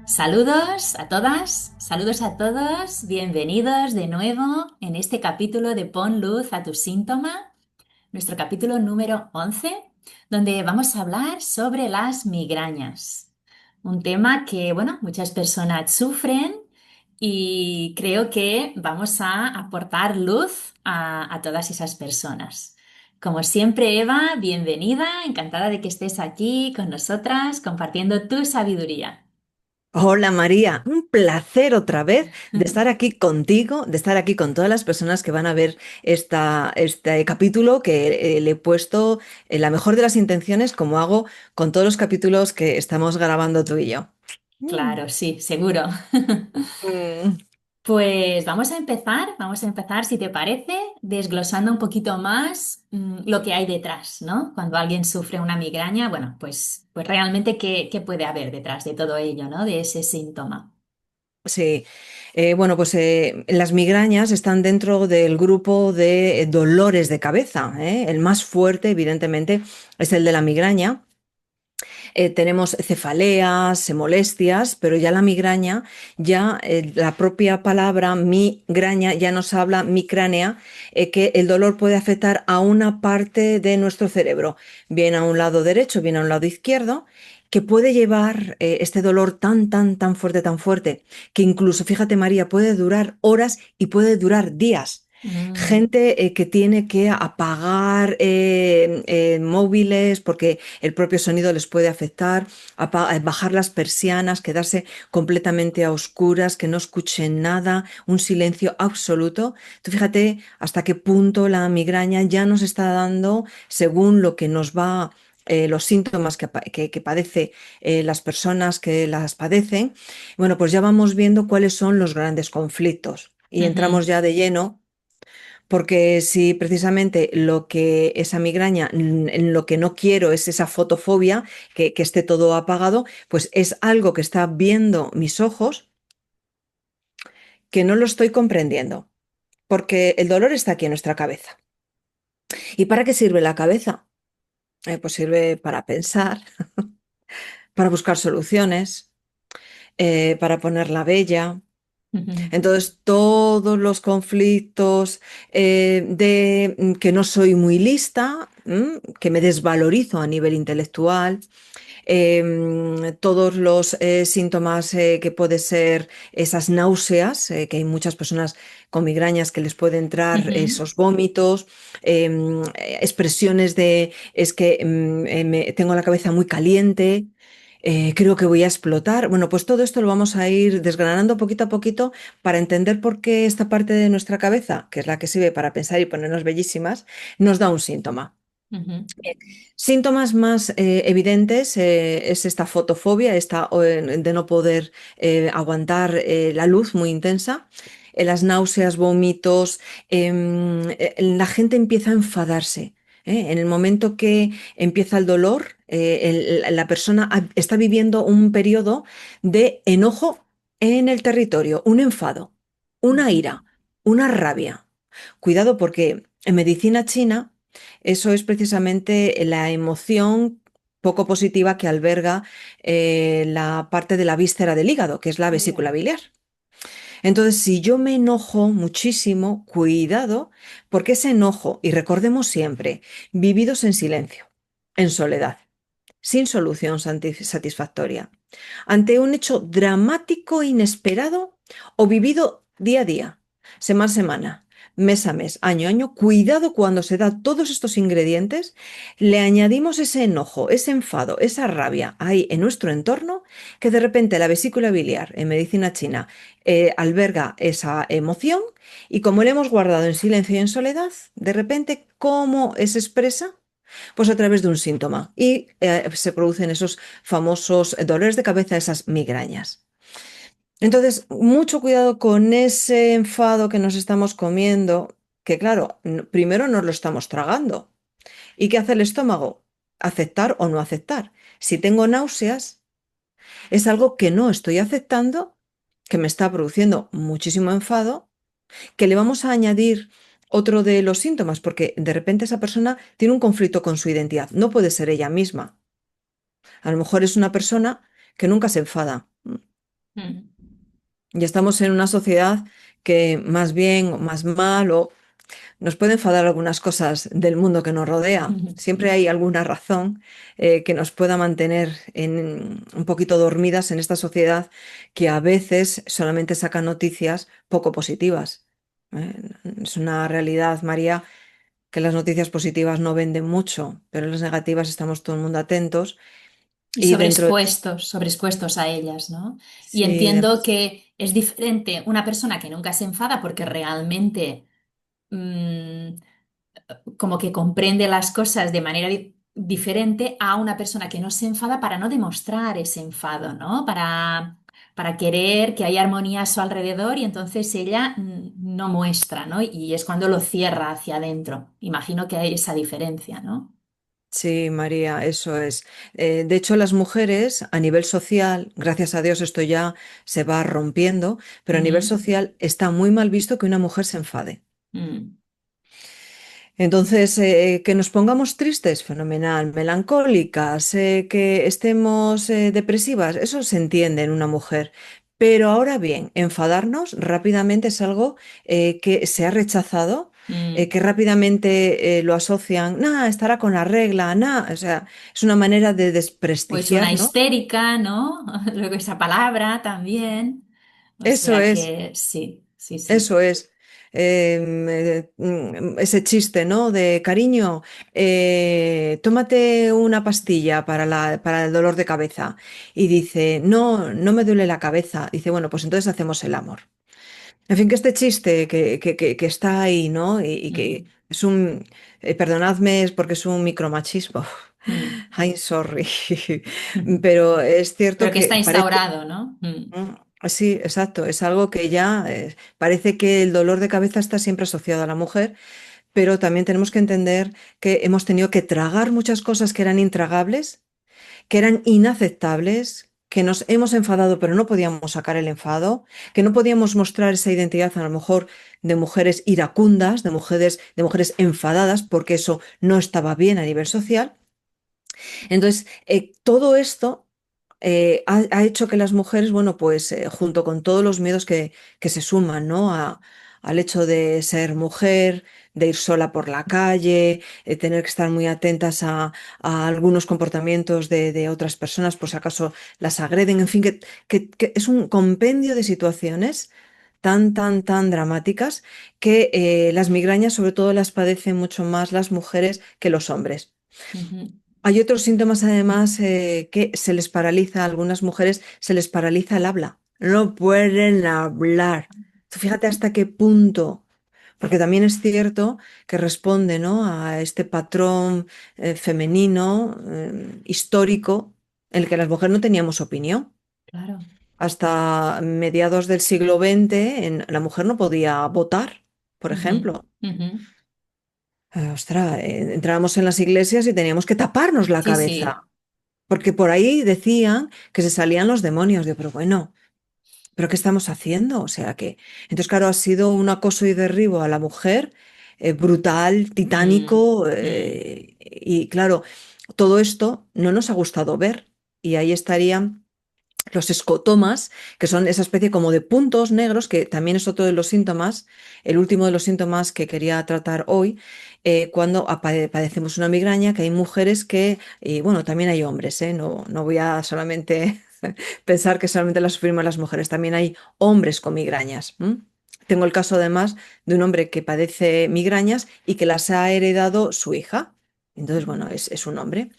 Saludos a todas, saludos a todos, bienvenidos de nuevo en este capítulo de Pon luz a tu síntoma, nuestro capítulo número 11, donde vamos a hablar sobre las migrañas. Un tema que, bueno, muchas personas sufren y creo que vamos a aportar luz a todas esas personas. Como siempre, Eva, bienvenida, encantada de que estés aquí con nosotras compartiendo tu sabiduría. Hola María, un placer otra vez de estar aquí contigo, de estar aquí con todas las personas que van a ver este capítulo que le he puesto la mejor de las intenciones, como hago con todos los capítulos que estamos grabando tú y yo. Mm. Claro, sí, seguro. Mm. Pues vamos a empezar, si te parece, desglosando un poquito más lo que hay detrás, ¿no? Cuando alguien sufre una migraña, bueno, pues realmente qué puede haber detrás de todo ello, ¿no? De ese síntoma. Sí, bueno, pues las migrañas están dentro del grupo de dolores de cabeza, ¿eh? El más fuerte, evidentemente, es el de la migraña. Tenemos cefaleas, molestias, pero ya la migraña, ya la propia palabra migraña ya nos habla, micránea, que el dolor puede afectar a una parte de nuestro cerebro, bien a un lado derecho, bien a un lado izquierdo, que puede llevar este dolor tan fuerte, que incluso, fíjate María, puede durar horas y puede durar días. Mm, Gente que tiene que apagar móviles porque el propio sonido les puede afectar, bajar las persianas, quedarse completamente a oscuras, que no escuchen nada, un silencio absoluto. Tú fíjate hasta qué punto la migraña ya nos está dando, según lo que nos va, los síntomas que padece las personas que las padecen. Bueno, pues ya vamos viendo cuáles son los grandes conflictos y ujú. entramos ya de lleno. Porque si precisamente lo que esa migraña, en lo que no quiero es esa fotofobia, que esté todo apagado, pues es algo que está viendo mis ojos que no lo estoy comprendiendo. Porque el dolor está aquí en nuestra cabeza. ¿Y para qué sirve la cabeza? Pues sirve para pensar, para buscar soluciones, para ponerla bella. Ujú. Entonces, todos los conflictos de que no soy muy lista, que me desvalorizo a nivel intelectual, todos los síntomas que puede ser esas náuseas, que hay muchas personas con migrañas que les puede entrar Ujú. esos vómitos, expresiones de es que tengo la cabeza muy caliente. Creo que voy a explotar. Bueno, pues todo esto lo vamos a ir desgranando poquito a poquito para entender por qué esta parte de nuestra cabeza, que es la que sirve para pensar y ponernos bellísimas, nos da un síntoma. Ujú. Síntomas más evidentes es esta fotofobia, esta de no poder aguantar la luz muy intensa, las náuseas, vómitos, la gente empieza a enfadarse. En el momento que empieza el dolor, la persona está viviendo un periodo de enojo en el territorio, un enfado, una Ujú. ira, una rabia. Cuidado porque en medicina china eso es precisamente la emoción poco positiva que alberga la parte de la víscera del hígado, que es la vesícula Ya. biliar. Entonces, si yo me enojo muchísimo, cuidado, porque ese enojo, y recordemos siempre, vividos en silencio, en soledad, sin solución satisfactoria, ante un hecho dramático, inesperado o vivido día a día, semana a semana, mes a mes, año a año, cuidado cuando se da todos estos ingredientes, le añadimos ese enojo, ese enfado, esa rabia ahí en nuestro entorno, que de repente la vesícula biliar en medicina china alberga esa emoción y como le hemos guardado en silencio y en soledad, de repente, ¿cómo se expresa? Pues a través de un síntoma y se producen esos famosos dolores de cabeza, esas migrañas. Entonces, mucho cuidado con ese enfado que nos estamos comiendo, que claro, primero nos lo estamos tragando. ¿Y qué hace el estómago? Aceptar o no aceptar. Si tengo náuseas, es algo que no estoy aceptando, que me está produciendo muchísimo enfado, que le vamos a añadir otro de los síntomas, porque de repente esa persona tiene un conflicto con su identidad, no puede ser ella misma. A lo mejor es una persona que nunca se enfada. Mm. Y estamos en una sociedad que más bien o más mal o nos puede enfadar algunas cosas del mundo que nos rodea. Siempre hay alguna razón que nos pueda mantener un poquito dormidas en esta sociedad que a veces solamente saca noticias poco positivas. ¿Eh? Es una realidad, María, que las noticias positivas no venden mucho, pero las negativas estamos todo el mundo atentos. Y Y dentro de... sobreexpuestos a ellas, ¿no? Y Sí, entiendo que es diferente una persona que nunca se enfada porque realmente mm, como que comprende las cosas de manera diferente a una persona que no se enfada para no demostrar ese enfado, ¿no? Para querer que haya armonía a su alrededor y entonces ella no muestra, ¿no? Y es cuando lo cierra hacia adentro. Imagino que hay esa diferencia, ¿no? sí, María, eso es. De hecho, las mujeres a nivel social, gracias a Dios esto ya se va rompiendo, pero a nivel Ujú. social está muy mal visto que una mujer se enfade. Mm. Entonces, que nos pongamos tristes, fenomenal, melancólicas, que estemos depresivas, eso se entiende en una mujer. Pero ahora bien, enfadarnos rápidamente es algo que se ha rechazado, Mm. que rápidamente lo asocian, nada, estará con la regla, nada, o sea, es una manera de O es una desprestigiar, ¿no? histérica, ¿no? Luego esa palabra también. O Eso sea es. que sí, sí, sí. Eso es. Ese chiste, ¿no? De cariño, tómate una pastilla para el dolor de cabeza. Y dice, no, no me duele la cabeza. Dice, bueno, pues entonces hacemos el amor. En fin, que este chiste que está ahí, ¿no? Y que Mm. es un, perdonadme, es porque es un micromachismo. Mm. I'm sorry. Pero es cierto Pero que está que parece... instaurado, ¿no? Mm. Sí, exacto. Es algo que ya parece que el dolor de cabeza está siempre asociado a la mujer, pero también tenemos que entender que hemos tenido que tragar muchas cosas que eran intragables, que eran inaceptables, que nos hemos enfadado pero no podíamos sacar el enfado, que no podíamos mostrar esa identidad a lo mejor de mujeres iracundas, de mujeres enfadadas, porque eso no estaba bien a nivel social. Entonces, todo esto ha hecho que las mujeres, bueno, pues junto con todos los miedos que se suman, ¿no? Al hecho de ser mujer, de ir sola por la calle, tener que estar muy atentas a algunos comportamientos de otras personas, por si acaso las agreden, en fin, que es un compendio de situaciones tan, tan, tan dramáticas que las migrañas sobre todo las padecen mucho más las mujeres que los hombres. Ujú. Hay otros síntomas además que se les paraliza, a algunas mujeres se les paraliza el habla, no pueden hablar. Tú fíjate hasta qué punto, porque también es cierto que responde, ¿no? A este patrón femenino histórico en el que las mujeres no teníamos opinión. Claro. Hasta mediados del siglo XX la mujer no podía votar, por Ujú. ejemplo. Ujú. Ostras, entrábamos en las iglesias y teníamos que taparnos la Sí, cabeza. sí. Porque por ahí decían que se salían los demonios. Yo, pero bueno, ¿pero qué estamos haciendo? O sea que, entonces, claro, ha sido un acoso y derribo a la mujer brutal, Mm. titánico, Mm. y claro, todo esto no nos ha gustado ver. Y ahí estarían los escotomas, que son esa especie como de puntos negros, que también es otro de los síntomas, el último de los síntomas que quería tratar hoy, cuando padecemos una migraña, que hay mujeres que, y bueno, también hay hombres, no, no voy a solamente pensar que solamente las sufrimos las mujeres, también hay hombres con migrañas. ¿M? Tengo el caso además de un hombre que padece migrañas y que las ha heredado su hija. Entonces, bueno, es un hombre.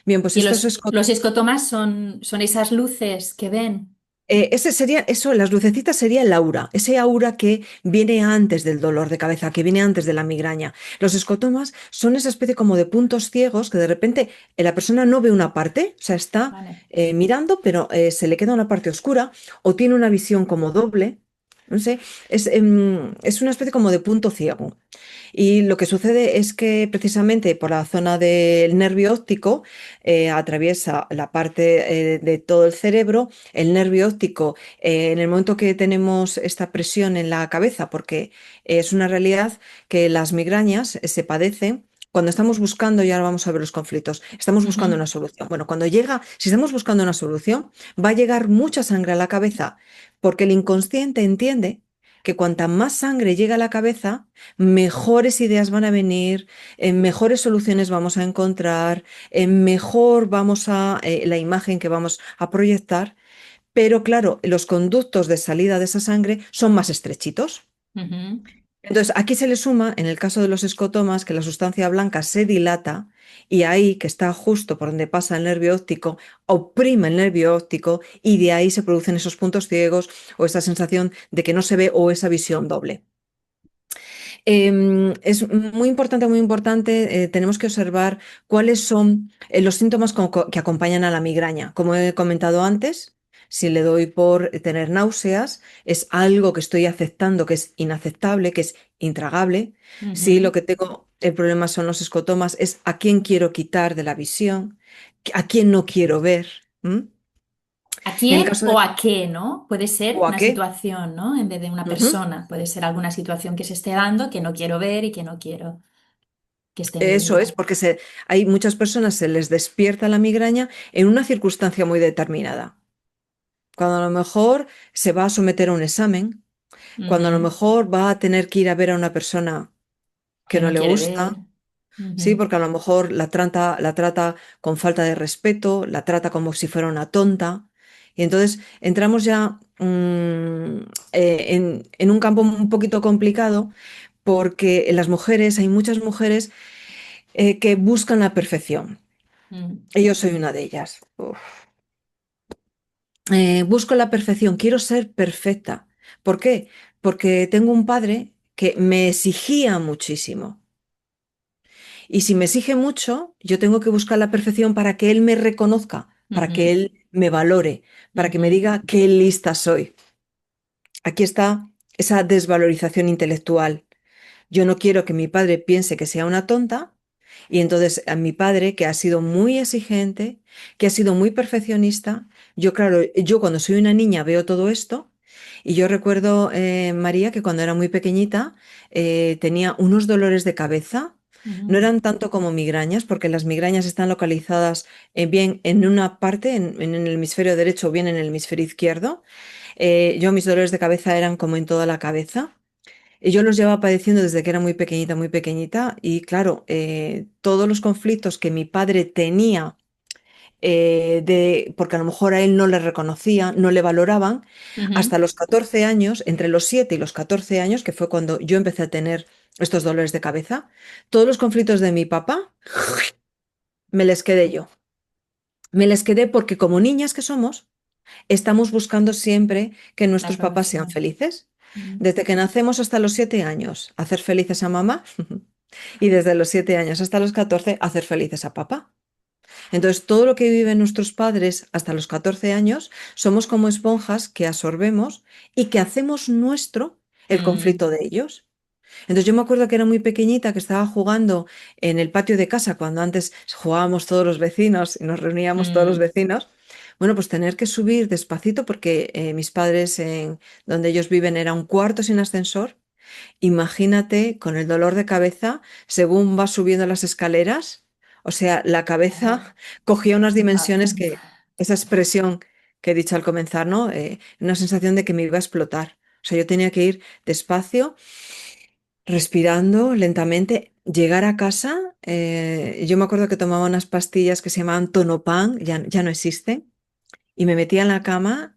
Bien, pues Y estos los escotomas son esas luces que ven. ese sería, eso, las lucecitas sería el aura, ese aura que viene antes del dolor de cabeza, que viene antes de la migraña. Los escotomas son esa especie como de puntos ciegos que de repente la persona no ve una parte, o sea, está Vale. mirando, pero se le queda una parte oscura o tiene una visión como doble. No sé, es una especie como de punto ciego. Y lo que sucede es que precisamente por la zona del nervio óptico atraviesa la parte de todo el cerebro. El nervio óptico, en el momento que tenemos esta presión en la cabeza, porque es una realidad que las migrañas se padecen Cuando estamos buscando, y ahora vamos a ver los conflictos, estamos buscando Ujú, una solución. Bueno, si estamos buscando una solución, va a llegar mucha sangre a la cabeza, porque el inconsciente entiende que cuanta más sangre llega a la cabeza, mejores ideas van a venir, mejores soluciones vamos a encontrar, mejor la imagen que vamos a proyectar. Pero claro, los conductos de salida de esa sangre son más estrechitos. ujú. Entonces, aquí se le suma, en el caso de los escotomas, que la sustancia blanca se dilata y ahí, que está justo por donde pasa el nervio óptico, oprime el nervio óptico y de ahí se producen esos puntos ciegos o esa sensación de que no se ve o esa visión doble. Es muy importante, tenemos que observar cuáles son los síntomas que acompañan a la migraña. Como he comentado antes, si le doy por tener náuseas, es algo que estoy aceptando, que es inaceptable, que es intragable. Si lo Ujú. que tengo el problema son los escotomas, es a quién quiero quitar de la visión, a quién no quiero ver. ¿M? ¿A En el quién caso o de... a qué, no? Puede ser ¿O a una qué? situación, ¿no? En vez de una Ujú. persona. Puede ser alguna situación que se esté dando que no quiero ver y que no quiero que esté en mi Eso es, vida. porque hay muchas personas se les despierta la migraña en una circunstancia muy determinada. Cuando a lo mejor se va a someter a un examen, cuando a lo Ujú. mejor va a tener que ir a ver a una persona que Que no no le quiere ver. gusta, sí, Ujú. porque a lo mejor la trata con falta de respeto, la trata como si fuera una tonta. Y entonces entramos ya en un campo un poquito complicado porque en las mujeres, hay muchas mujeres que buscan la perfección. Mm. Y yo soy una de ellas. Uf. Busco la perfección, quiero ser perfecta. ¿Por qué? Porque tengo un padre que me exigía muchísimo. Y si me exige mucho, yo tengo que buscar la perfección para que él me reconozca, para que Ujú. él me valore, para que me Ujú. diga qué lista soy. Aquí está esa desvalorización intelectual. Yo no quiero que mi padre piense que sea una tonta y entonces a mi padre, que ha sido muy exigente, que ha sido muy perfeccionista, yo claro, yo cuando soy una niña veo todo esto y yo recuerdo, María, que cuando era muy pequeñita tenía unos dolores de cabeza. No Ujú. eran tanto como migrañas, porque las migrañas están localizadas bien en una parte, en el hemisferio derecho o bien en el hemisferio izquierdo. Yo mis dolores de cabeza eran como en toda la cabeza. Y yo los llevaba padeciendo desde que era muy pequeñita, y claro, todos los conflictos que mi padre tenía, porque a lo mejor a él no le reconocía, no le valoraban, hasta Ujú. los 14 años, entre los 7 y los 14 años, que fue cuando yo empecé a tener estos dolores de cabeza, todos los conflictos de mi papá me les quedé yo. Me les quedé porque como niñas que somos, estamos buscando siempre que La nuestros papás sean aprobación. felices. Mm. Desde que nacemos hasta los 7 años, hacer felices a mamá y desde los 7 años hasta los 14, hacer felices a papá. Entonces, todo lo que viven nuestros padres hasta los 14 años, somos como esponjas que absorbemos y que hacemos nuestro el Mm. conflicto de ellos. Entonces, yo me acuerdo que era muy pequeñita, que estaba jugando en el patio de casa, cuando antes jugábamos todos los vecinos y nos reuníamos todos los Mm. vecinos. Bueno, pues tener que subir despacito porque mis padres, donde ellos viven, era un cuarto sin ascensor. Imagínate con el dolor de cabeza según vas subiendo las escaleras. O sea, la Claro. cabeza cogía unas dimensiones Hacen- que, esa expresión que he dicho al comenzar, ¿no? Una sensación de que me iba a explotar. O sea, yo tenía que ir despacio, respirando lentamente, llegar a casa. Yo me acuerdo que tomaba unas pastillas que se llamaban Tonopan, ya no existen, y me metía en la cama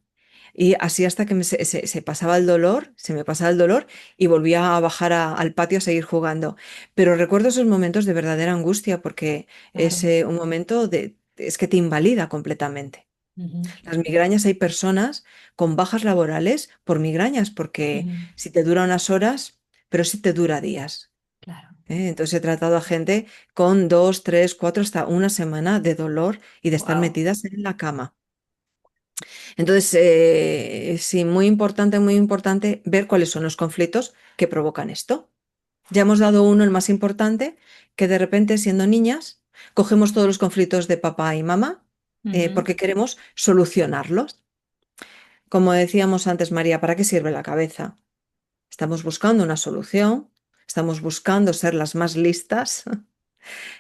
y así hasta que se pasaba el dolor, se me pasaba el dolor y volvía a bajar al patio a seguir jugando. Pero recuerdo esos momentos de verdadera angustia porque es Claro. un momento es que te invalida completamente. Ujú. Las migrañas, hay personas con bajas laborales por migrañas, porque Ujú. si te dura unas horas, pero si te dura días. Claro. Entonces he tratado a gente con 2, 3, 4, hasta una semana de dolor y de estar Wow. metidas en la cama. Entonces, sí, muy importante ver cuáles son los conflictos que provocan esto. Ya hemos dado uno, el más importante, que de repente, siendo niñas, cogemos todos los conflictos de papá y mamá porque queremos solucionarlos. Como decíamos antes, María, ¿para qué sirve la cabeza? Estamos buscando una solución, estamos buscando ser las más listas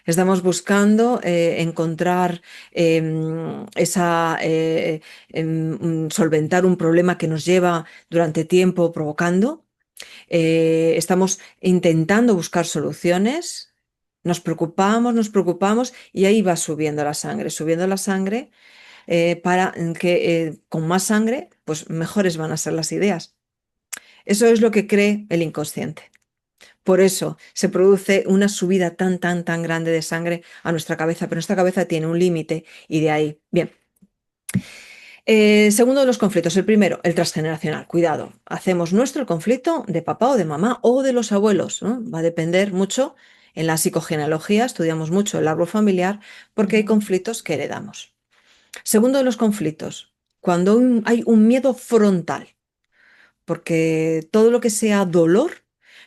Estamos buscando encontrar solventar un problema que nos lleva durante tiempo provocando. Estamos intentando buscar soluciones. Nos preocupamos y ahí va subiendo la sangre para que con más sangre, pues mejores van a ser las ideas. Eso es lo que cree el inconsciente. Por eso se produce una subida tan, tan, tan grande de sangre a nuestra cabeza, pero nuestra cabeza tiene un límite y de ahí. Bien. Segundo de los conflictos, el primero, el transgeneracional. Cuidado, hacemos nuestro el conflicto de papá o de mamá o de los abuelos, ¿no? Va a depender mucho. En la psicogenealogía estudiamos mucho el árbol familiar porque hay Ujú. conflictos que heredamos. Segundo de los conflictos, cuando hay un miedo frontal, porque todo lo que sea dolor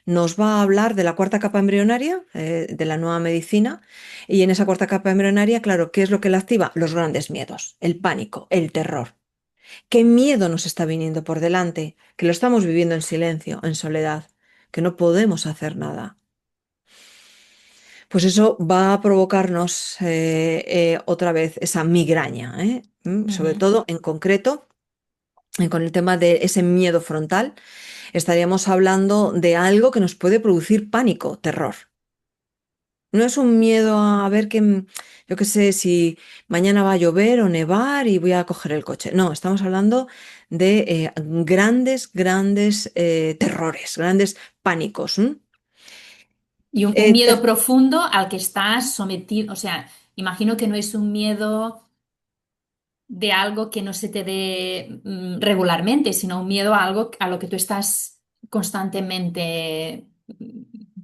nos va a hablar de la cuarta capa embrionaria, de la nueva medicina, y en esa cuarta capa embrionaria, claro, ¿qué es lo que la activa? Los grandes miedos, el pánico, el terror. ¿Qué miedo nos está viniendo por delante? Que lo estamos viviendo en silencio, en soledad, que no podemos hacer nada. Pues eso va a provocarnos otra vez esa migraña, ¿eh? Sobre Ujú. todo en concreto con el tema de ese miedo frontal, estaríamos hablando de algo que nos puede producir pánico, terror. No es un miedo a ver que, yo qué sé, si mañana va a llover o nevar y voy a coger el coche. No, estamos hablando de grandes, grandes terrores, grandes pánicos. ¿M? Y un Eh, miedo ter- profundo al que estás sometido, o sea, imagino que no es un miedo de algo que no se te dé regularmente, sino un miedo a algo a lo que tú estás constantemente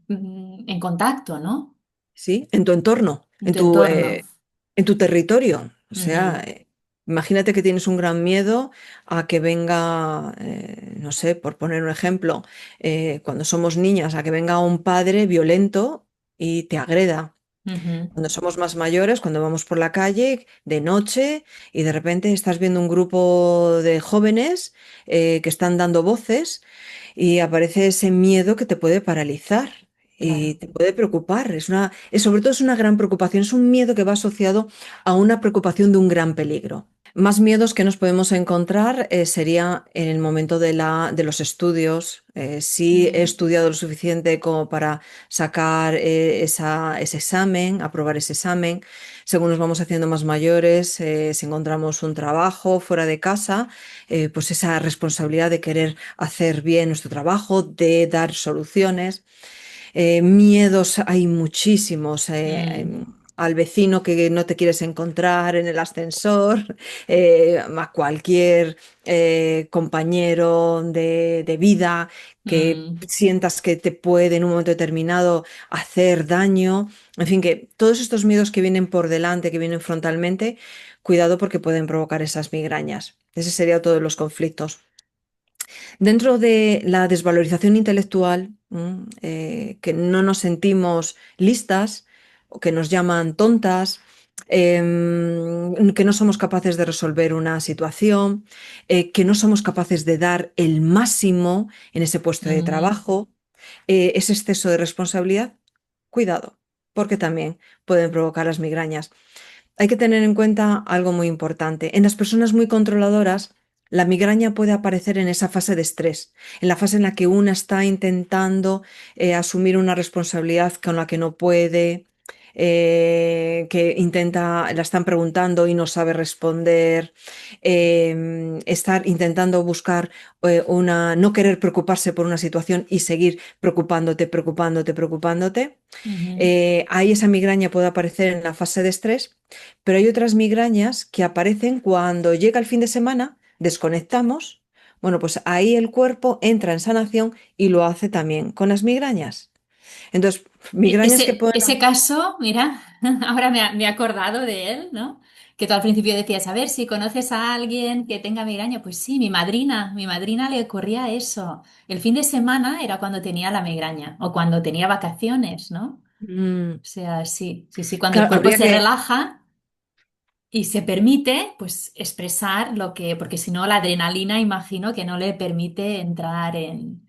en contacto, ¿no? sí, en tu entorno, En tu entorno. en tu territorio. O sea, Ujú, imagínate que tienes un gran miedo a que venga, no sé, por poner un ejemplo, cuando somos niñas, a que venga un padre violento y te agreda. ujú, Cuando somos más mayores, cuando vamos por la calle de noche y de repente estás viendo un grupo de jóvenes que están dando voces y aparece ese miedo que te puede paralizar y claro. te puede preocupar. Sobre todo es una gran preocupación, es un miedo que va asociado a una preocupación de un gran peligro. Más miedos que nos podemos encontrar sería en el momento de los estudios. Si he Mm, estudiado lo suficiente como para sacar ese examen, aprobar ese examen. Según nos vamos haciendo más mayores, si encontramos un trabajo fuera de casa, pues esa responsabilidad de querer hacer bien nuestro trabajo, de dar soluciones. Miedos hay muchísimos. mm, Al vecino que no te quieres encontrar en el ascensor, a cualquier compañero de vida que mm. sientas que te puede en un momento determinado hacer daño. En fin, que todos estos miedos que vienen por delante, que vienen frontalmente, cuidado porque pueden provocar esas migrañas. Ese sería todos los conflictos. Dentro de la desvalorización intelectual, que no nos sentimos listas o que nos llaman tontas, que no somos capaces de resolver una situación, que no somos capaces de dar el máximo en ese puesto de Ujú, trabajo, ese exceso de responsabilidad, cuidado, porque también pueden provocar las migrañas. Hay que tener en cuenta algo muy importante. En las personas muy controladoras, la migraña puede aparecer en esa fase de estrés, en la fase en la que una está intentando asumir una responsabilidad con la que no puede, que intenta, la están preguntando y no sabe responder, estar intentando buscar no querer preocuparse por una situación y seguir preocupándote, preocupándote, preocupándote. ujú. Ahí esa migraña puede aparecer en la fase de estrés, pero hay otras migrañas que aparecen cuando llega el fin de semana, desconectamos. Bueno, pues ahí el cuerpo entra en sanación y lo hace también con las migrañas. Entonces, migrañas que pueden... Ese caso, mira, ahora me he acordado de él, ¿no? Que tú al principio decías, a ver, si conoces a alguien que tenga migraña, pues sí, mi madrina le ocurría eso. El fin de semana era cuando tenía la migraña o cuando tenía vacaciones, ¿no? Mm, O sea, sí, sí, sí, cuando el claro, cuerpo habría se que... relaja y se permite, pues, expresar lo que, porque si no, la adrenalina, imagino que no le permite entrar en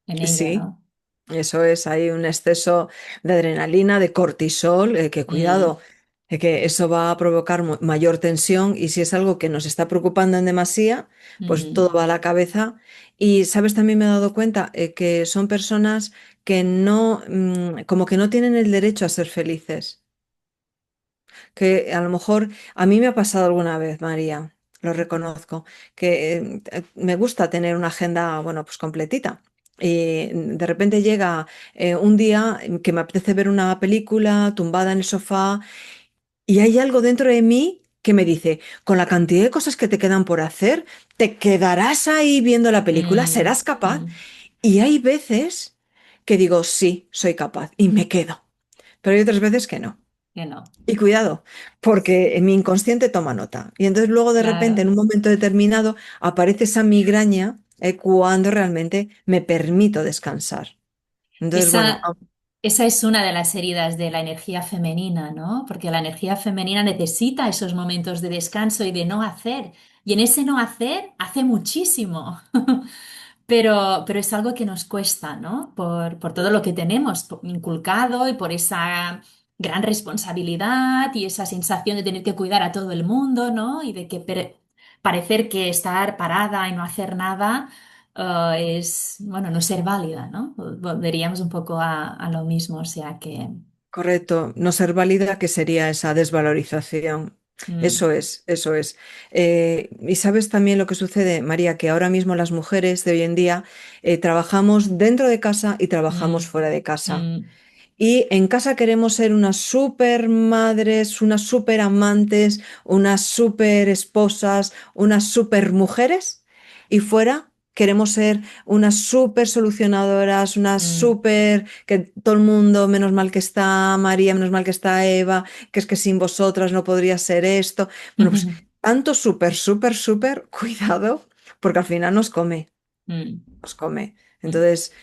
ello, Sí, ¿no? Eso es, hay un exceso de adrenalina, de cortisol, que Mm, cuidado, que eso va a provocar mayor tensión y si es algo que nos está preocupando en demasía, pues mm, todo va a la cabeza. Y, ¿sabes? También me he dado cuenta que son personas que no, como que no tienen el derecho a ser felices. Que a lo mejor a mí me ha pasado alguna vez, María, lo reconozco, que me gusta tener una agenda, bueno, pues completita. Y de repente llega un día que me apetece ver una película tumbada en el sofá y hay algo dentro de mí que me dice, con la cantidad de cosas que te quedan por hacer, ¿te quedarás ahí viendo la película? mm, ¿Serás capaz? mm, Y hay veces que digo, sí, soy capaz y me quedo, pero hay otras veces que no. que no. Y cuidado, porque mi inconsciente toma nota. Y entonces luego de repente, Claro. en un momento determinado, aparece esa migraña cuando realmente me permito descansar. Entonces, bueno, Esa, esa es una de las heridas de la energía femenina, ¿no? Porque la energía femenina necesita esos momentos de descanso y de no hacer. Y en ese no hacer hace muchísimo. Pero es algo que nos cuesta, ¿no? Por todo lo que tenemos inculcado y por esa gran responsabilidad y esa sensación de tener que cuidar a todo el mundo, ¿no? Y de que parecer que estar parada y no hacer nada es, bueno, no ser válida, ¿no? Volveríamos un poco a lo mismo, o sea que... correcto, no ser válida, que sería esa desvalorización. mm, Eso es, eso es. Y sabes también lo que sucede, María, que ahora mismo las mujeres de hoy en día trabajamos dentro de casa y trabajamos mm, fuera de casa. mm, Y en casa queremos ser unas super madres, unas super amantes, unas super esposas, unas super mujeres. Y fuera queremos ser unas super solucionadoras, unas mm, super, que todo el mundo, menos mal que está María, menos mal que está Eva, que es que sin vosotras no podría ser esto. Bueno, pues tanto súper, súper, súper, cuidado, porque al final mm, nos come. mm, Entonces,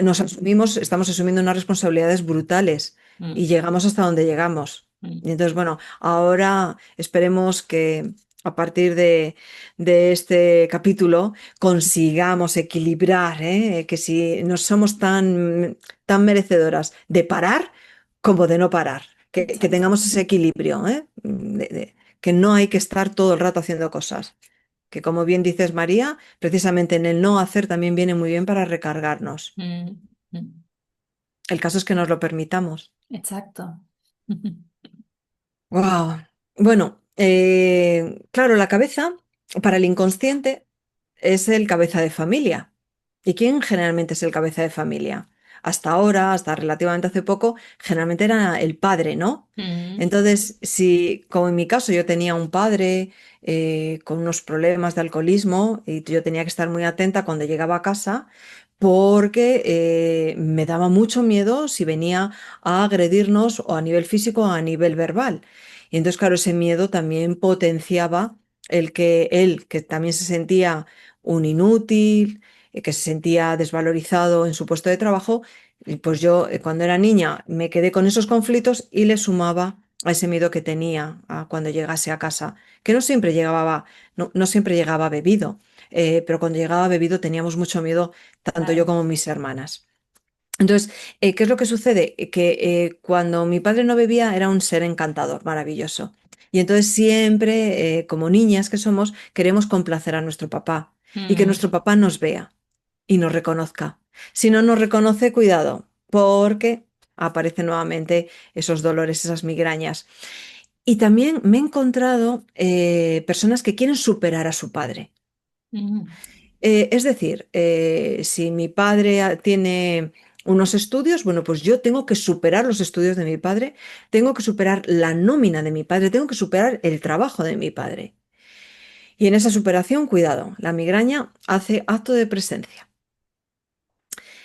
nos asumimos, estamos asumiendo unas responsabilidades brutales y mm, llegamos hasta donde llegamos. mm. Y entonces, bueno, ahora esperemos que a partir de este capítulo consigamos equilibrar, ¿eh? Que si no somos tan merecedoras de parar como de no parar, que Exacto. tengamos ese equilibrio, ¿eh? Que no hay que estar todo el rato haciendo cosas que como bien dices María, precisamente en el no hacer también viene muy bien para recargarnos. Mm, mm. El caso es que nos lo permitamos. Exacto. Wow. Bueno, claro, la cabeza para el inconsciente es el cabeza de familia. ¿Y quién generalmente es el cabeza de familia? Hasta ahora, hasta relativamente hace poco, generalmente era el padre, ¿no? Mm, Entonces, si, como en mi caso, yo tenía un padre con unos problemas de alcoholismo y yo tenía que estar muy atenta cuando llegaba a casa porque me daba mucho miedo si venía a agredirnos o a nivel físico o a nivel verbal. Y entonces, claro, ese miedo también potenciaba el que él, que también se sentía un inútil, que se sentía desvalorizado en su puesto de trabajo, y pues yo cuando era niña me quedé con esos conflictos y le sumaba a ese miedo que tenía cuando llegase a casa, que no siempre llegaba bebido, pero cuando llegaba bebido teníamos mucho miedo, tanto yo claro. como mis hermanas. Entonces, ¿qué es lo que sucede? Que cuando mi padre no bebía era un ser encantador, maravilloso. Y entonces siempre, como niñas que somos, queremos complacer a nuestro papá y que Mm, nuestro papá nos vea y nos reconozca. Si no nos reconoce, cuidado, porque aparecen nuevamente esos dolores, esas migrañas. Y también me he encontrado personas que quieren superar a su padre. mm, Es decir, si mi padre tiene unos estudios, bueno, pues yo tengo que superar los estudios de mi padre, tengo que superar la nómina de mi padre, tengo que superar el trabajo de mi padre. Y en esa superación, cuidado, la migraña hace acto de presencia.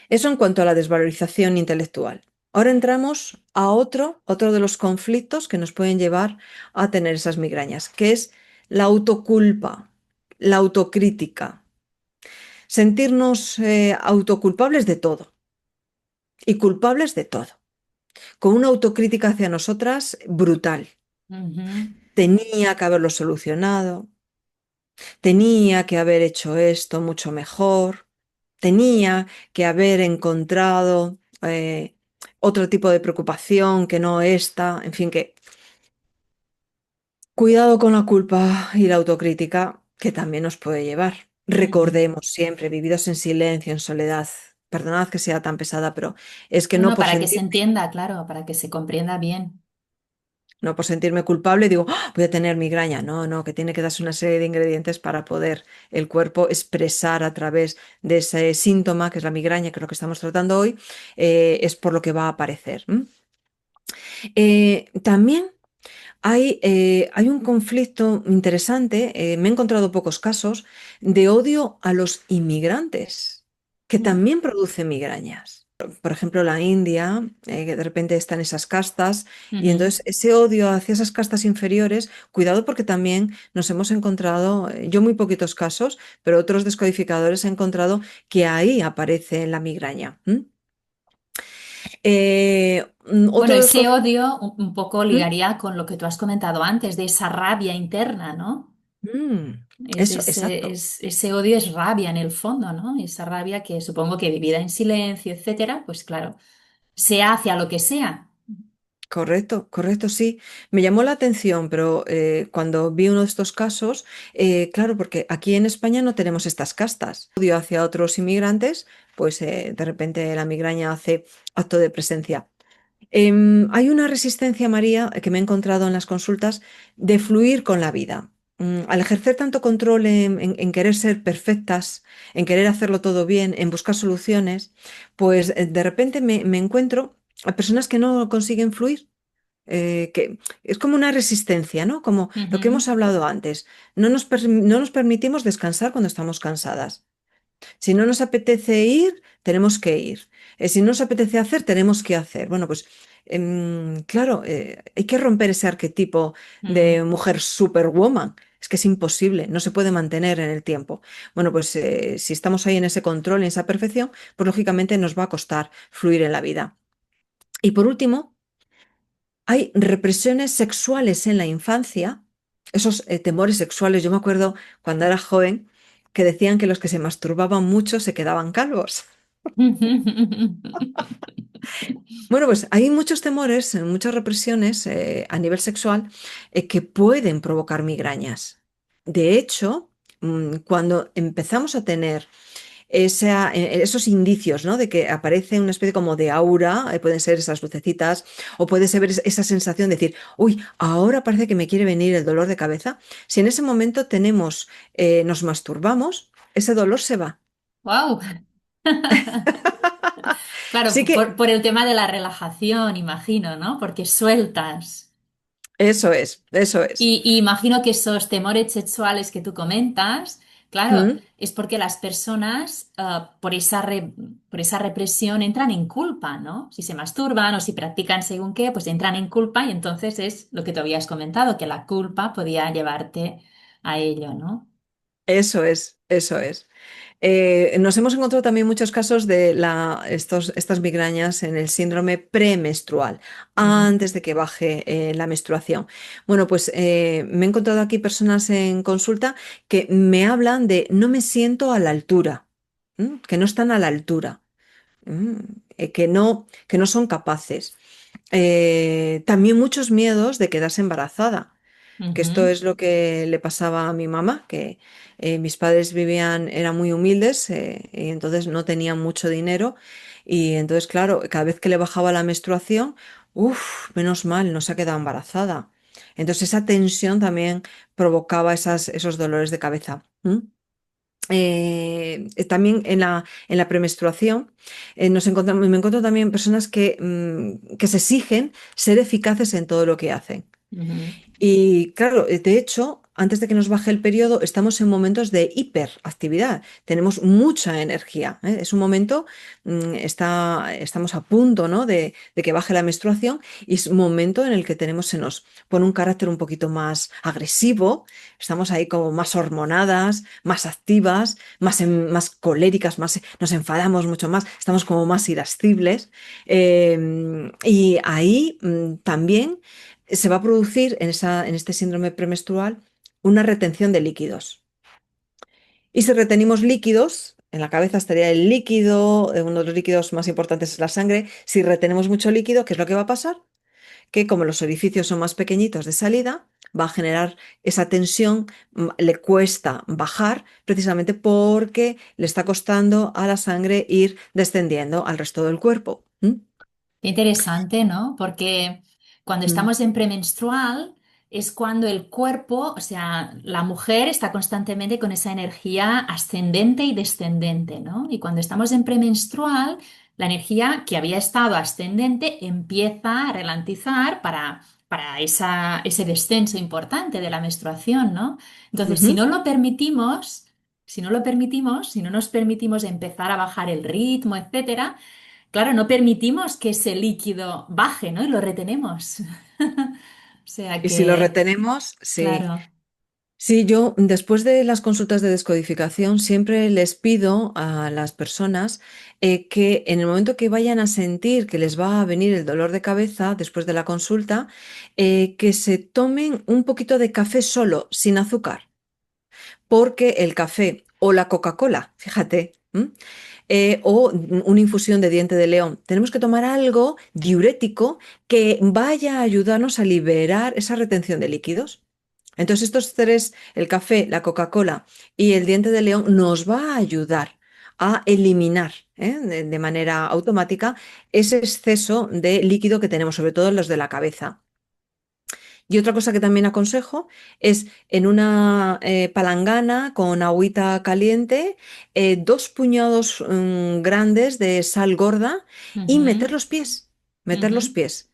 Eso en cuanto a la desvalorización intelectual. Ahora entramos a otro de los conflictos que nos pueden llevar a tener esas migrañas, que es la autoculpa, la autocrítica. Sentirnos autoculpables de todo y culpables de todo, con una autocrítica hacia nosotras brutal. ujú, Tenía que haberlo solucionado, tenía que haber hecho esto mucho mejor. tenía que haber encontrado otro tipo de preocupación que no esta, en fin, que cuidado con la culpa y la autocrítica que también nos puede llevar. Ujú. Recordemos siempre, vividos en silencio, en soledad. Perdonad que sea tan pesada, pero es que No, no no, por para que se sentirme, entienda, claro, para que se comprenda bien. no por sentirme culpable digo, "Ah, voy a tener migraña". No, no, que tiene que darse una serie de ingredientes para poder el cuerpo expresar a través de ese síntoma, que es la migraña, que es lo que estamos tratando hoy, es por lo que va a aparecer. También hay un conflicto interesante, me he encontrado pocos casos, de odio a los inmigrantes, que Mm. también produce migrañas. Por ejemplo, la India, que de repente están esas castas, y Ujú. entonces ese odio hacia esas castas inferiores, cuidado porque también nos hemos encontrado, yo muy poquitos casos, pero otros descodificadores he encontrado que ahí aparece la migraña. Bueno, Otro de los ese conflictos. odio un poco ligaría con lo que tú has comentado antes, de esa rabia interna, ¿no? Eso, exacto. Ese odio es rabia en el fondo, ¿no? Esa rabia que supongo que vivida en silencio, etcétera, pues claro, sea hacia lo que sea. Correcto, correcto, sí. Me llamó la atención, pero cuando vi uno de estos casos, claro, porque aquí en España no tenemos estas castas. Odio hacia otros inmigrantes, pues de repente la migraña hace acto de presencia. Hay una resistencia, María, que me he encontrado en las consultas de fluir con la vida. Al ejercer tanto control en querer ser perfectas, en querer hacerlo todo bien, en buscar soluciones, pues de repente me encuentro a personas que no consiguen fluir, que es como una resistencia, ¿no? Como lo que hemos Ujú, hablado antes. No nos permitimos descansar cuando estamos cansadas. Si no nos apetece ir, tenemos que ir. Si no nos apetece hacer, tenemos que hacer. Bueno, pues claro, hay que romper ese arquetipo ujú, de mujer superwoman. Es que es imposible, no se puede mantener en el tiempo. Bueno, pues si estamos ahí en ese control, en esa perfección, pues lógicamente nos va a costar fluir en la vida. Y por último, hay represiones sexuales en la infancia, esos temores sexuales. Yo me acuerdo cuando era joven que decían que los que se masturbaban mucho se quedaban calvos. Bueno, pues hay muchos temores, muchas represiones a nivel sexual que pueden provocar migrañas. De hecho, cuando empezamos a tener esos indicios, ¿no? De que aparece una especie como de aura, pueden ser esas lucecitas, o puede ser esa sensación de decir, uy, ahora parece que me quiere venir el dolor de cabeza. Si en ese momento nos masturbamos, ese dolor se va. Wow. Claro, Sí que por el tema de la relajación, imagino, ¿no? Porque sueltas. eso es, eso es. Y imagino que esos temores sexuales que tú comentas, claro, ¿Mm? es porque las personas por esa represión entran en culpa, ¿no? Si se masturban o si practican según qué, pues entran en culpa y entonces es lo que tú habías comentado, que la culpa podía llevarte a ello, ¿no? Eso es, eso es. Nos hemos encontrado también muchos casos de estas migrañas en el síndrome premenstrual, Ujú, antes de que baje la menstruación. Bueno, pues me he encontrado aquí personas en consulta que me hablan de no me siento a la altura, que no están a la altura, ¿m? Que no son capaces. También muchos miedos de quedarse embarazada, que esto ujú, es lo que le pasaba a mi mamá, que mis padres eran muy humildes, y entonces no tenían mucho dinero, y entonces, claro, cada vez que le bajaba la menstruación, uff, menos mal, no se ha quedado embarazada. Entonces esa tensión también provocaba esos dolores de cabeza. También en la premenstruación me encuentro también personas que se exigen ser eficaces en todo lo que hacen. ujú, Y claro, de hecho, antes de que nos baje el periodo, estamos en momentos de hiperactividad. Tenemos mucha energía, ¿eh? Es un momento, estamos a punto, ¿no? de que baje la menstruación y es un momento en el que se nos pone un carácter un poquito más agresivo. Estamos ahí como más hormonadas, más activas, más coléricas, nos enfadamos mucho más, estamos como más irascibles. Y ahí también se va a producir en este síndrome premenstrual una retención de líquidos. Y si retenimos líquidos, En la cabeza estaría el líquido, uno de los líquidos más importantes es la sangre. Si retenemos mucho líquido, ¿qué es lo que va a pasar? Que como los orificios son más pequeñitos de salida, va a generar esa tensión, le cuesta bajar precisamente porque le está costando a la sangre ir descendiendo al resto del cuerpo. ¿Mm? Qué interesante, ¿no? Porque cuando Mm. estamos en premenstrual es cuando el cuerpo, o sea, la mujer está constantemente con esa energía ascendente y descendente, ¿no? Y cuando estamos en premenstrual, la energía que había estado ascendente empieza a ralentizar para ese descenso importante de la menstruación, ¿no? Entonces, si Ujú. no lo permitimos, si no lo permitimos, si no nos permitimos empezar a bajar el ritmo, etcétera, claro, no permitimos que ese líquido baje, ¿no? Y lo retenemos. O sea Y si lo que, retenemos, sí. claro, Sí, yo después de las consultas de descodificación siempre les pido a las personas que en el momento que vayan a sentir que les va a venir el dolor de cabeza después de la consulta, que se tomen un poquito de café solo, sin azúcar, porque el café o la Coca-Cola, fíjate, o una infusión de diente de león, tenemos que tomar algo diurético que vaya a ayudarnos a liberar esa retención de líquidos. Entonces, estos tres, el café, la Coca-Cola y el diente de león, nos va a ayudar a eliminar de manera automática ese exceso de líquido que tenemos, sobre todo los de la cabeza. Y otra cosa que también aconsejo es en una palangana con agüita caliente, 2 puñados grandes de sal gorda y ujú, meter ujú, los pies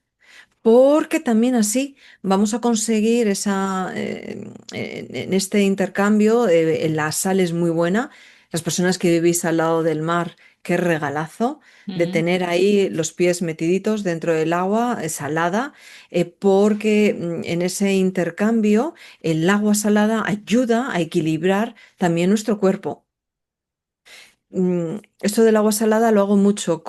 porque también así vamos a conseguir en este intercambio, la sal es muy buena. Las personas que vivís al lado del mar, qué regalazo de ujú. tener ahí los pies metiditos dentro del agua salada, porque en ese intercambio el agua salada ayuda a equilibrar también nuestro cuerpo. Esto del agua salada lo hago mucho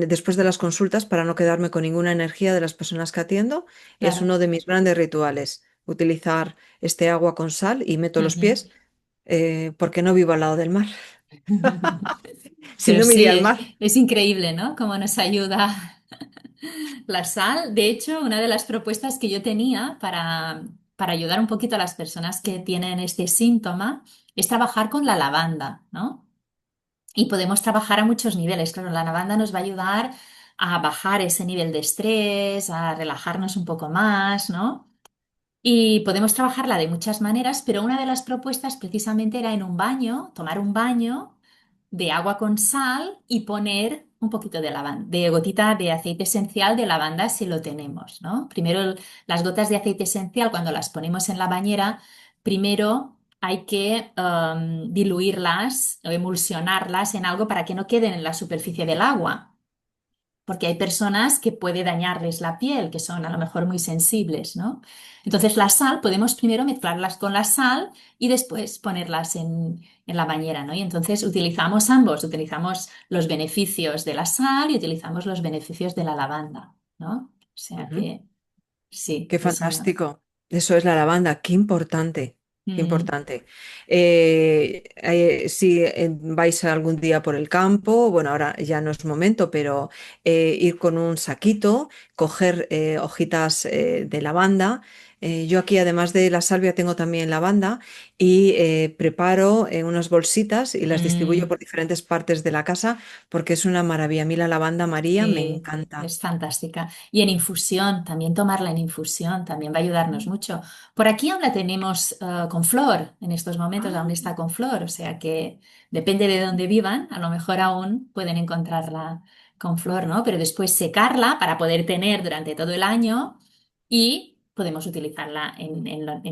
después de las consultas para no quedarme con ninguna energía de las personas que atiendo. Es Claro. uno de mis grandes rituales, utilizar este agua con sal y meto los Ujú. pies porque no vivo al lado del mar. Si Pero no, me iría sí, al mar. es increíble, ¿no? Cómo nos ayuda la sal. De hecho, una de las propuestas que yo tenía para ayudar un poquito a las personas que tienen este síntoma es trabajar con la lavanda, ¿no? Y podemos trabajar a muchos niveles. Claro, la lavanda nos va a ayudar a bajar ese nivel de estrés, a relajarnos un poco más, ¿no? Y podemos trabajarla de muchas maneras, pero una de las propuestas precisamente era en un baño, tomar un baño de agua con sal y poner un poquito de lavanda, de gotita de aceite esencial de lavanda si lo tenemos, ¿no? Primero las gotas de aceite esencial cuando las ponemos en la bañera, primero hay que diluirlas o emulsionarlas en algo para que no queden en la superficie del agua porque hay personas que puede dañarles la piel, que son a lo mejor muy sensibles, ¿no? Entonces la sal, podemos primero mezclarlas con la sal y después ponerlas en la bañera, ¿no? Y entonces utilizamos ambos, utilizamos los beneficios de la sal y utilizamos los beneficios de la lavanda, ¿no? O sea Ujú. que sí, Qué es una... fantástico. Eso es la lavanda, qué importante, qué Mm, importante. Si vais algún día por el campo, bueno, ahora ya no es momento, pero ir con un saquito, coger hojitas de lavanda. Yo aquí, además de la salvia, tengo también lavanda y preparo unas bolsitas y las distribuyo mm. por diferentes partes de la casa porque es una maravilla. A mí la lavanda María me Sí, encanta. es fantástica. Y en infusión, también tomarla en infusión, también va a ayudarnos mucho. Por aquí aún la tenemos con flor, en estos momentos aún está con flor, o sea que depende de dónde vivan, a lo mejor aún pueden encontrarla con flor, ¿no? Pero después secarla para poder tener durante todo el año y podemos utilizarla en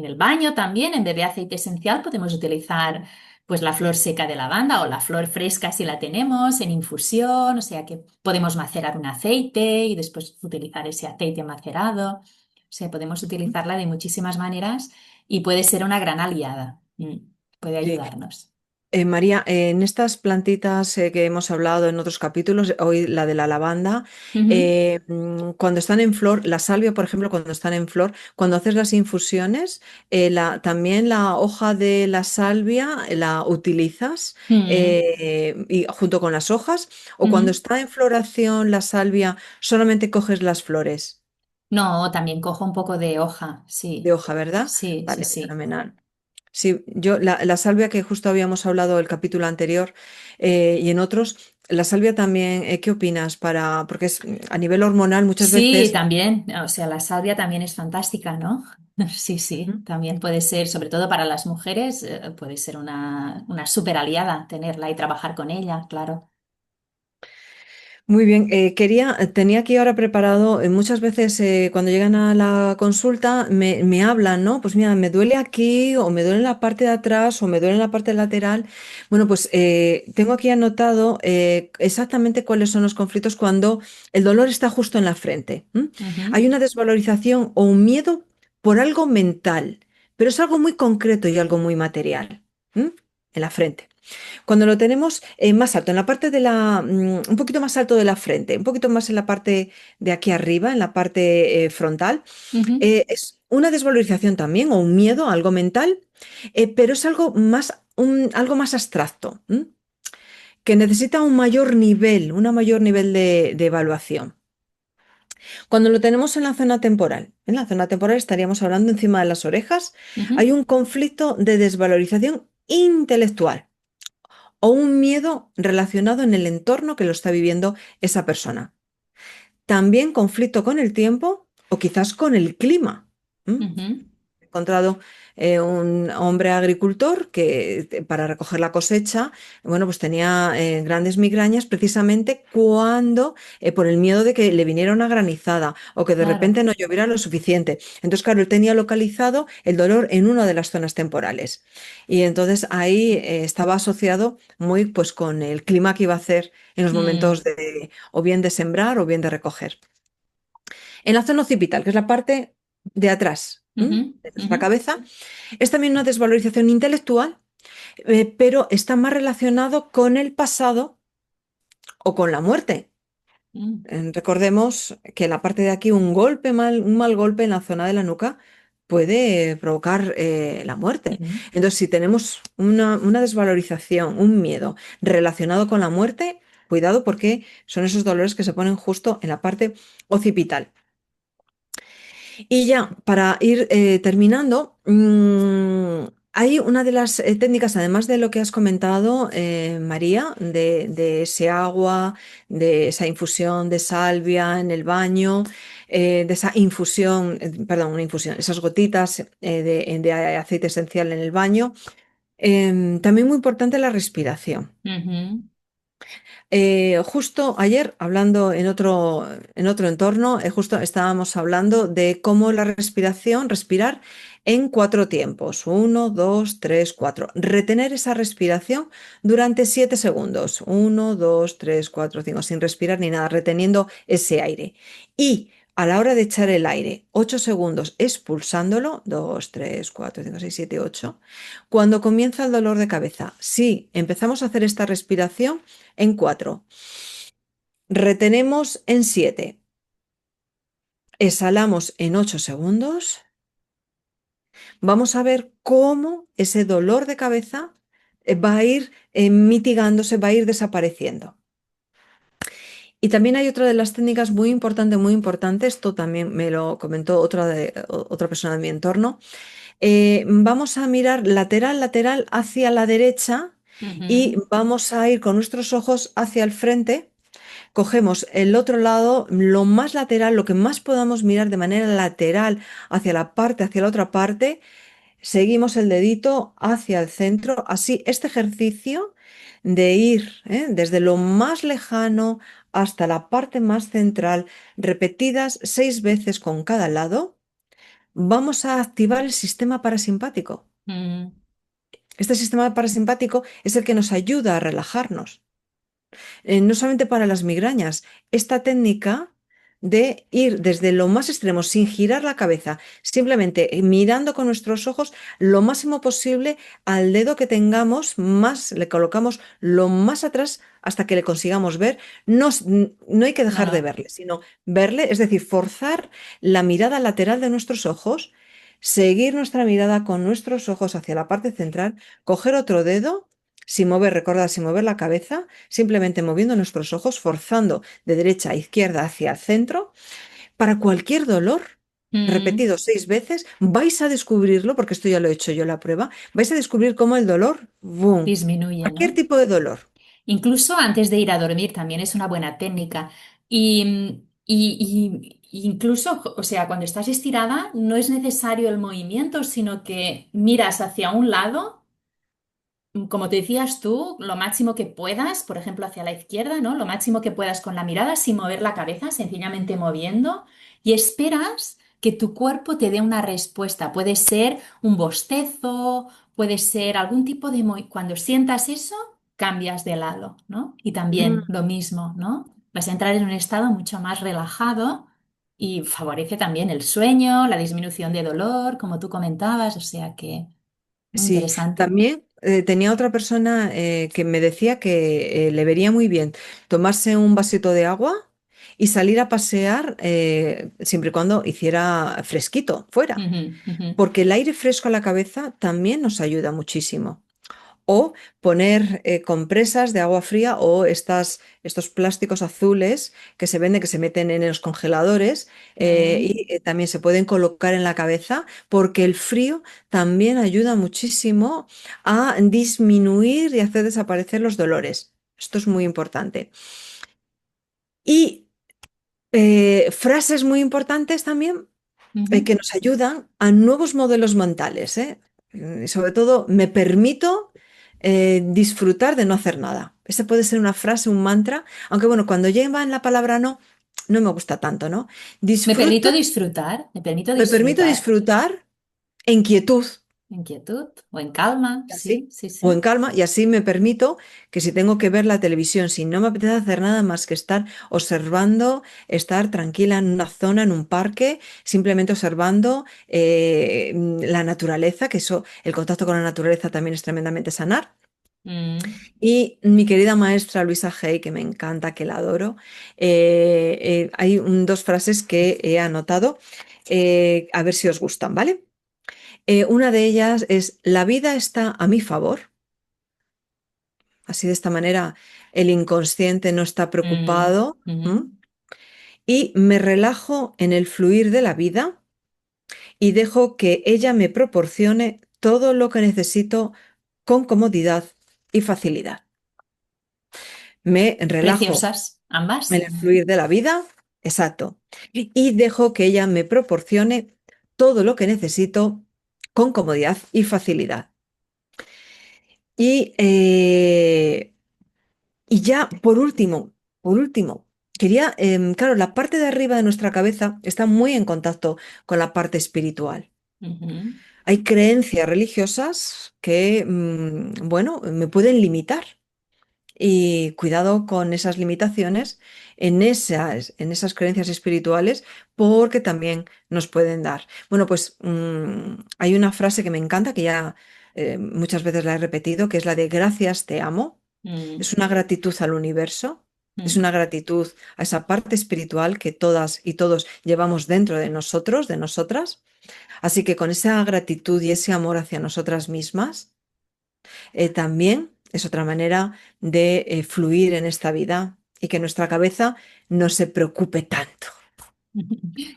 el baño también, en vez de aceite esencial, podemos utilizar pues la flor seca de lavanda o la flor fresca si la tenemos en infusión, o sea que podemos macerar un aceite y después utilizar ese aceite macerado. O sea, podemos utilizarla de muchísimas maneras y puede ser una gran aliada. Puede Sí. ayudarnos. María, en estas plantitas que hemos hablado en otros capítulos, hoy la de la lavanda, Ujú. cuando están en flor, la salvia, por ejemplo, cuando están en flor, cuando haces las infusiones, también la hoja de la salvia la utilizas Mm, y junto con las hojas, o cuando ujú. está en floración la salvia, solamente coges las flores No, también cojo un poco de hoja, de sí, hoja, ¿verdad? sí, sí, Vale, sí. fenomenal. Sí, yo la salvia que justo habíamos hablado el capítulo anterior y en otros, la salvia también, ¿qué opinas para, porque es a nivel hormonal muchas Sí, veces. también, o sea, la salvia también es fantástica, ¿no? Sí, sí, Ujú. también puede ser, sobre todo para las mujeres, puede ser una súper aliada tenerla y trabajar con ella, claro. Muy bien, tenía aquí ahora preparado, muchas veces cuando llegan a la consulta me hablan, ¿no? Pues mira, me duele aquí o me duele en la parte de atrás o me duele en la parte lateral. Bueno, pues tengo aquí anotado exactamente cuáles son los conflictos cuando el dolor está justo en la frente. ¿M? Ujú, Hay una desvalorización o un miedo por algo mental, pero es algo muy concreto y algo muy material. ¿M? En la frente. Cuando lo tenemos más alto, en la parte de un poquito más alto de la frente, un poquito más en la parte de aquí arriba, en la parte frontal, ujú, es una desvalorización también o un miedo, algo mental, pero es algo más abstracto, ¿m? Que necesita un mayor nivel de evaluación. Cuando lo tenemos en la zona temporal estaríamos hablando encima de las orejas, ujú, hay un conflicto de desvalorización intelectual o un miedo relacionado en el entorno que lo está viviendo esa persona. También conflicto con el tiempo o quizás con el clima. ¿M? ujú. He encontrado un hombre agricultor que para recoger la cosecha, bueno, pues tenía grandes migrañas precisamente cuando, por el miedo de que le viniera una granizada o que de repente Claro. no lloviera lo suficiente. Entonces, claro, él tenía localizado el dolor en una de las zonas temporales. Y entonces ahí estaba asociado muy pues con el clima que iba a hacer en los momentos Mm, de o bien de sembrar o bien de recoger. En la zona occipital, que es la parte de atrás, ujú, de ujú, nuestra cabeza, es también una desvalorización intelectual, pero está más relacionado con el pasado o con la muerte. mm, Recordemos que en la parte de aquí un mal golpe en la zona de la nuca puede provocar la muerte. ujú, Entonces, si tenemos una desvalorización, un miedo relacionado con la muerte, cuidado porque son esos dolores que se ponen justo en la parte occipital. Y ya, para ir terminando, hay una de las técnicas, además de lo que has comentado, María, de ese agua, de esa infusión de salvia en el baño, de esa infusión, perdón, una infusión, esas gotitas de aceite esencial en el baño. También muy importante la respiración. ujú, Justo ayer, hablando en otro entorno, justo estábamos hablando de cómo la respiración, respirar en cuatro tiempos. Uno, dos, tres, cuatro. Retener esa respiración durante 7 segundos. Uno, dos, tres, cuatro, cinco, sin respirar ni nada, reteniendo ese aire. Y a la hora de echar el aire, 8 segundos expulsándolo. Dos, tres, cuatro, cinco, seis, siete, ocho. Cuando comienza el dolor de cabeza, si empezamos a hacer esta respiración, en 4. Retenemos en 7. Exhalamos en 8 segundos. Vamos a ver cómo ese dolor de cabeza va a ir mitigándose, va a ir desapareciendo. Y también hay otra de las técnicas muy importante, esto también me lo comentó otra persona de mi entorno. Vamos a mirar lateral hacia la derecha y ujú, vamos a ir con nuestros ojos hacia el frente. Cogemos el otro lado, lo más lateral, lo que más podamos mirar de manera lateral hacia la otra parte, seguimos el dedito hacia el centro. Así, este ejercicio de ir desde lo más lejano hasta la parte más central, repetidas 6 veces con cada lado, vamos a activar el sistema parasimpático. mm, Este sistema parasimpático es el que nos ayuda a relajarnos. No solamente para las migrañas, esta técnica de ir desde lo más extremo, sin girar la cabeza, simplemente mirando con nuestros ojos lo máximo posible al dedo que tengamos, más le colocamos lo más atrás hasta que le consigamos ver. No, no hay que No, dejar de no. verle, sino verle, es decir, forzar la mirada lateral de nuestros ojos, seguir nuestra mirada con nuestros ojos hacia la parte central, coger otro dedo. Sin mover, recordad, sin mover la cabeza, simplemente moviendo nuestros ojos, forzando de derecha a izquierda hacia el centro. Para cualquier dolor, Mm, repetido 6 veces, vais a descubrirlo, porque esto ya lo he hecho yo la prueba, vais a descubrir cómo el dolor, ¡boom! disminuye, Cualquier ¿no? tipo de dolor. Incluso antes de ir a dormir también es una buena técnica. Y incluso, o sea, cuando estás estirada no es necesario el movimiento, sino que miras hacia un lado, como te decías tú, lo máximo que puedas, por ejemplo, hacia la izquierda, ¿no? Lo máximo que puedas con la mirada sin mover la cabeza, sencillamente moviendo, y esperas que tu cuerpo te dé una respuesta. Puede ser un bostezo, puede ser algún tipo de... Cuando sientas eso, cambias de lado, ¿no? Y también Mm, lo mismo, ¿no? Vas a entrar en un estado mucho más relajado y favorece también el sueño, la disminución de dolor, como tú comentabas, o sea que muy sí, interesante. también tenía otra persona que me decía que le vería muy bien tomarse un vasito de agua y salir a pasear siempre y cuando hiciera fresquito fuera, Ujú, ujú. porque el aire fresco a la cabeza también nos ayuda muchísimo. O poner compresas de agua fría o estos plásticos azules que se venden, que se meten en los congeladores Mm, y también se pueden colocar en la cabeza porque el frío también ayuda muchísimo a disminuir y hacer desaparecer los dolores. Esto es muy importante. Y frases muy importantes también ujú. que nos ayudan a nuevos modelos mentales, ¿eh? Y sobre todo, me permito disfrutar de no hacer nada. Esa puede ser una frase, un mantra, aunque bueno, cuando lleva en la palabra no, no me gusta tanto, ¿no? Me permito Disfruto, disfrutar, me permito me permito disfrutar. disfrutar en quietud, En quietud o en calma, sí, así, sí, o en sí. calma, y así me permito que si tengo que ver la televisión, si no me apetece hacer nada más que estar observando, estar tranquila en una zona, en un parque, simplemente observando la naturaleza, que eso, el contacto con la naturaleza también es tremendamente sanar. Mm, Y mi querida maestra Luisa Hay, que me encanta, que la adoro, hay dos frases que he anotado, a ver si os gustan, ¿vale? Una de ellas es, la vida está a mi favor. Así de esta manera el inconsciente no está mm, preocupado. ¿M? ujú, Y me relajo en el fluir de la vida y dejo que ella me proporcione todo lo que necesito con comodidad y facilidad. Me relajo preciosas, ambas. en el fluir de la vida, exacto, y dejo que ella me proporcione todo lo que necesito con comodidad y facilidad. Y Y ya, por último, quería, claro, la parte de arriba de nuestra cabeza está muy en contacto con la parte espiritual. Ujú, Hay creencias religiosas que, bueno, me pueden limitar. Y cuidado con esas limitaciones en esas creencias espirituales, porque también nos pueden dar. Bueno, pues hay una frase que me encanta, que ya muchas veces la he repetido, que es la de gracias, te amo. mm, Es una gratitud al universo, es mm. una gratitud a esa parte espiritual que todas y todos llevamos dentro de nosotros, de nosotras. Así que con esa gratitud y ese amor hacia nosotras mismas, también es otra manera de fluir en esta vida y que nuestra cabeza no se preocupe tanto.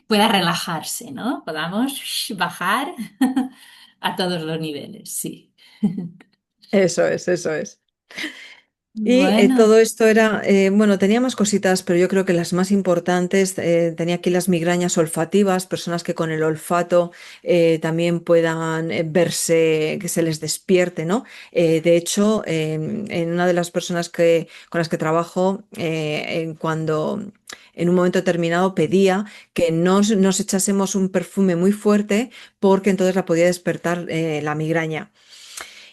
Pueda relajarse, ¿no? Podamos bajar a todos los niveles, sí. Eso es, eso es. Y todo Bueno. esto era, bueno, tenía más cositas, pero yo creo que las más importantes, tenía aquí las migrañas olfativas, personas que con el olfato también puedan verse, que se les despierte, ¿no? De hecho, en una de las personas con las que trabajo, cuando en un momento determinado pedía que no nos echásemos un perfume muy fuerte porque entonces la podía despertar la migraña.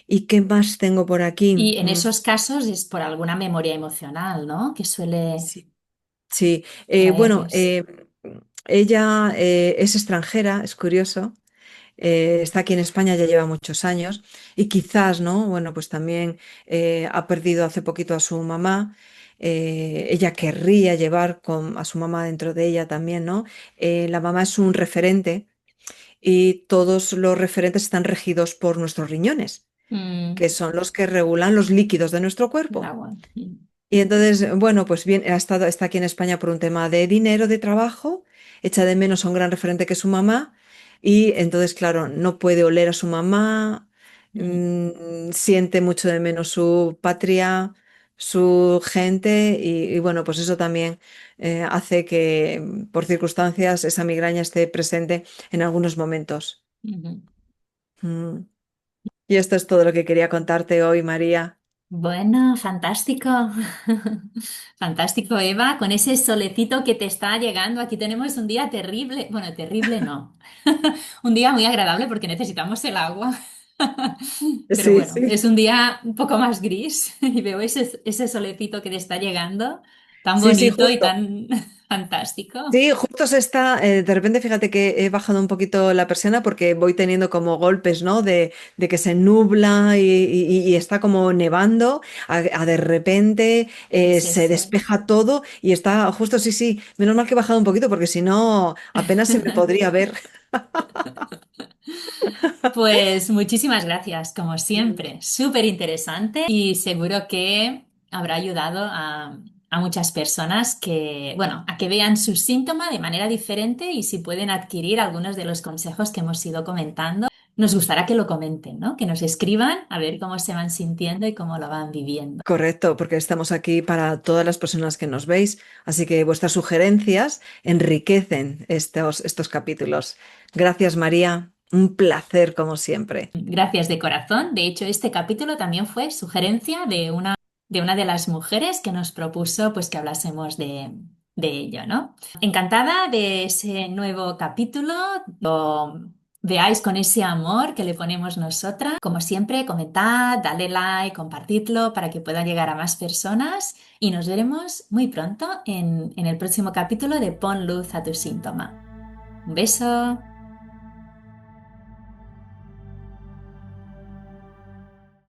¿Y qué más tengo por aquí? Y en esos casos es por alguna memoria emocional, ¿no? Que suele Sí. Sí, bueno, traerles. Ella es extranjera, es curioso. Está aquí en España, ya lleva muchos años y quizás, ¿no? Bueno, pues también ha perdido hace poquito a su mamá. Ella querría llevar a su mamá dentro de ella también, ¿no? La mamá es un referente y todos los referentes están regidos por nuestros riñones, Mm, que son los que regulan los líquidos de nuestro el cuerpo. agua. Y entonces, bueno, pues bien, está aquí en España por un tema de dinero, de trabajo, echa de menos a un gran referente que es su mamá, y entonces, claro, no puede oler a su mamá, Mm, siente mucho de menos su patria, su gente, y bueno, pues eso también hace que, por circunstancias, esa migraña esté presente en algunos momentos. ujú. Mm. Y esto es todo lo que quería contarte hoy, María. Bueno, fantástico. Fantástico, Eva, con ese solecito que te está llegando. Aquí tenemos un día terrible. Bueno, terrible no. Un día muy agradable porque necesitamos el agua. Pero Sí, bueno, sí. es un día un poco más gris y veo ese solecito que te está llegando, tan Sí, sí, bonito y justo. tan fantástico. Sí, justo se está, de repente fíjate que he bajado un poquito la persiana porque voy teniendo como golpes, ¿no? De que se nubla y está como nevando, a de repente Es se eso. despeja todo y está justo, sí, sí, menos mal que he bajado un poquito porque si no apenas se me podría ver. Pues muchísimas gracias, como siempre. Súper interesante y seguro que habrá ayudado a muchas personas que, bueno, a que vean su síntoma de manera diferente y si pueden adquirir algunos de los consejos que hemos ido comentando. Nos gustará que lo comenten, ¿no? Que nos escriban a ver cómo se van sintiendo y cómo lo van viviendo. Correcto, porque estamos aquí para todas las personas que nos veis, así que vuestras sugerencias enriquecen estos capítulos. Gracias, María. Un placer como siempre. Gracias de corazón. De hecho, este capítulo también fue sugerencia de una de las mujeres que nos propuso pues que hablásemos de ello, ¿no? Encantada de ese nuevo capítulo. Lo veáis con ese amor que le ponemos nosotras. Como siempre, comentad, dale like, compartidlo para que pueda llegar a más personas y nos veremos muy pronto en el próximo capítulo de Pon luz a tu síntoma. Un beso.